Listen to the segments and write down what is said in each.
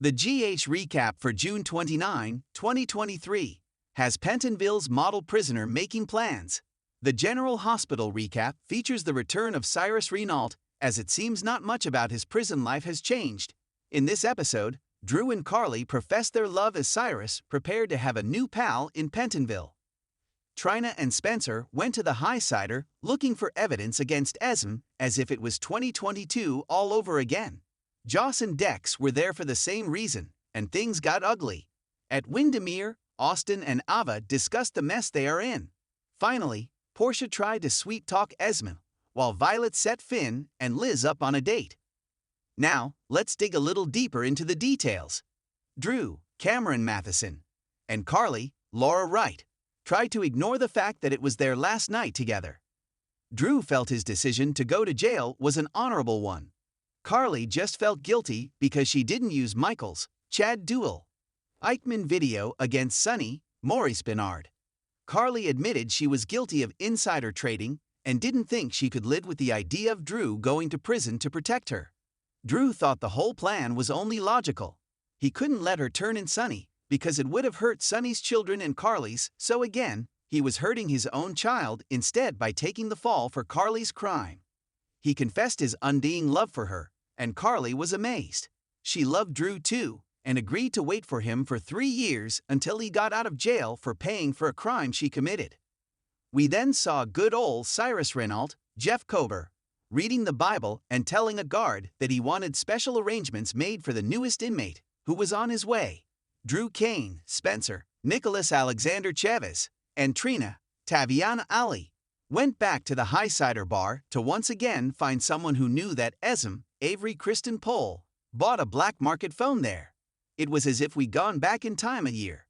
The GH recap for June 29, 2023, has Pentonville's model prisoner making plans. The General Hospital recap features the return of Cyrus Renault, as it seems not much about his prison life has changed. In this episode, Drew and Carly profess their love as Cyrus prepared to have a new pal in Pentonville. Trina and Spencer went to the Highsider looking for evidence against Esm as if it was 2022 all over again. Joss and Dex were there for the same reason, and things got ugly. At Windermere, Austin and Ava discussed the mess they are in. Finally, Portia tried to sweet-talk Esm, while Violet set Finn and Liz up on a date. Now, let's dig a little deeper into the details. Drew, Cameron Matheson, and Carly, Laura Wright, tried to ignore the fact that it was their last night together. Drew felt his decision to go to jail was an honorable one. Carly just felt guilty because she didn't use Michael's Chad duel Eichmann video against Sonny, Maurice Bernard. Carly admitted she was guilty of insider trading and didn't think she could live with the idea of Drew going to prison to protect her. Drew thought the whole plan was only logical. He couldn't let her turn in Sonny because it would have hurt Sonny's children and Carly's, so again, he was hurting his own child instead by taking the fall for Carly's crime. He confessed his undying love for her, and Carly was amazed. She loved Drew too, and agreed to wait for him for 3 years until he got out of jail for paying for a crime she committed. We then saw good old Cyrus Renault, Jeff Kober, reading the Bible and telling a guard that he wanted special arrangements made for the newest inmate, who was on his way. Drew Kane, Spencer, Nicholas Alexander Chavez, and Trina, Taviana Ali, went back to the Highsider bar to once again find someone who knew that Esm, Avery Kristen Pohl, bought a black market phone there. It was as if we'd gone back in time a year.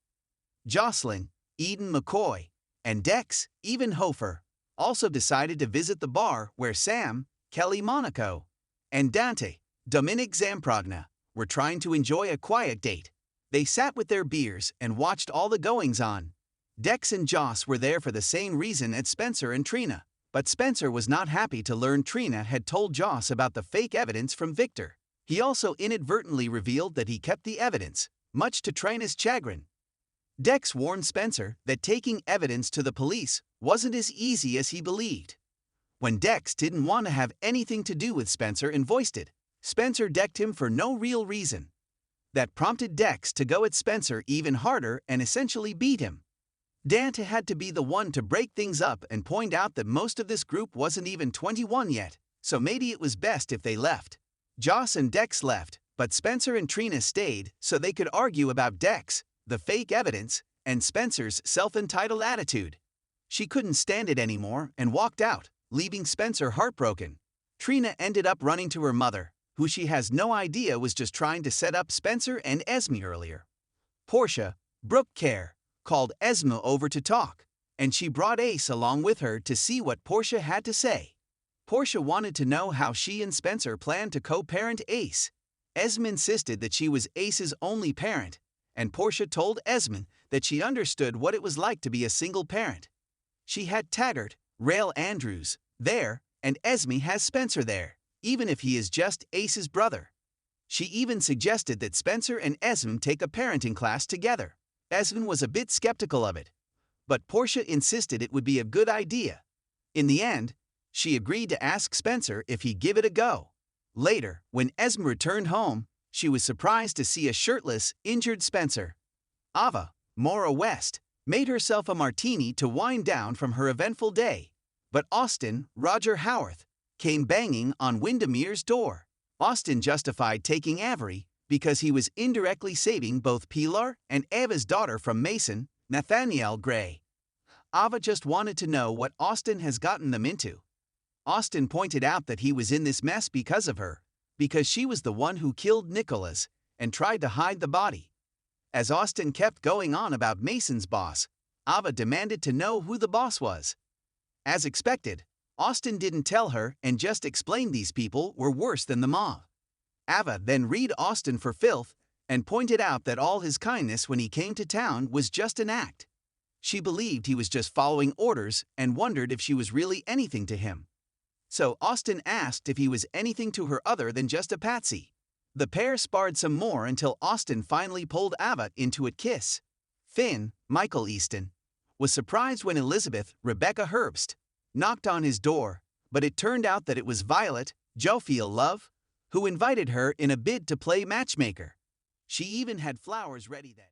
Jocelyn, Eden McCoy, and Dex, even Hofer, also decided to visit the bar where Sam, Kelly Monaco, and Dante, Dominic Zamprogna, were trying to enjoy a quiet date. They sat with their beers and watched all the goings-on. Dex and Joss were there for the same reason as Spencer and Trina, but Spencer was not happy to learn Trina had told Joss about the fake evidence from Victor. He also inadvertently revealed that he kept the evidence, much to Trina's chagrin. Dex warned Spencer that taking evidence to the police wasn't as easy as he believed. When Dex didn't want to have anything to do with Spencer and voiced it, Spencer decked him for no real reason. That prompted Dex to go at Spencer even harder and essentially beat him. Dante had to be the one to break things up and point out that most of this group wasn't even 21 yet, so maybe it was best if they left. Joss and Dex left, but Spencer and Trina stayed so they could argue about Dex, the fake evidence, and Spencer's self-entitled attitude. She couldn't stand it anymore and walked out, leaving Spencer heartbroken. Trina ended up running to her mother, who she has no idea was just trying to set up Spencer and Esme earlier. Portia, Brooke Care, called Esme over to talk, and she brought Ace along with her to see what Portia had to say. Portia wanted to know how she and Spencer planned to co-parent Ace. Esme insisted that she was Ace's only parent, and Portia told Esme that she understood what it was like to be a single parent. She had Taggart, Rail Andrews, there, and Esme has Spencer there, even if he is just Ace's brother. She even suggested that Spencer and Esme take a parenting class together. Esme was a bit skeptical of it, but Portia insisted it would be a good idea. In the end, she agreed to ask Spencer if he'd give it a go. Later, when Esme returned home, she was surprised to see a shirtless, injured Spencer. Ava, Maura West, made herself a martini to wind down from her eventful day, but Austin, Roger Howarth, came banging on Windermere's door. Austin justified taking Avery because he was indirectly saving both Pilar and Ava's daughter from Mason, Nathaniel Gray. Ava just wanted to know what Austin has gotten them into. Austin pointed out that he was in this mess because of her, because she was the one who killed Nicholas and tried to hide the body. As Austin kept going on about Mason's boss, Ava demanded to know who the boss was. As expected, Austin didn't tell her and just explained these people were worse than the mob. Ava then read Austin for filth and pointed out that all his kindness when he came to town was just an act. She believed he was just following orders and wondered if she was really anything to him. So Austin asked if he was anything to her other than just a patsy. The pair sparred some more until Austin finally pulled Ava into a kiss. Finn, Michael Easton, was surprised when Elizabeth, Rebecca Herbst, knocked on his door, but it turned out that it was Violet, jovial love, who invited her in a bid to play matchmaker. She even had flowers ready that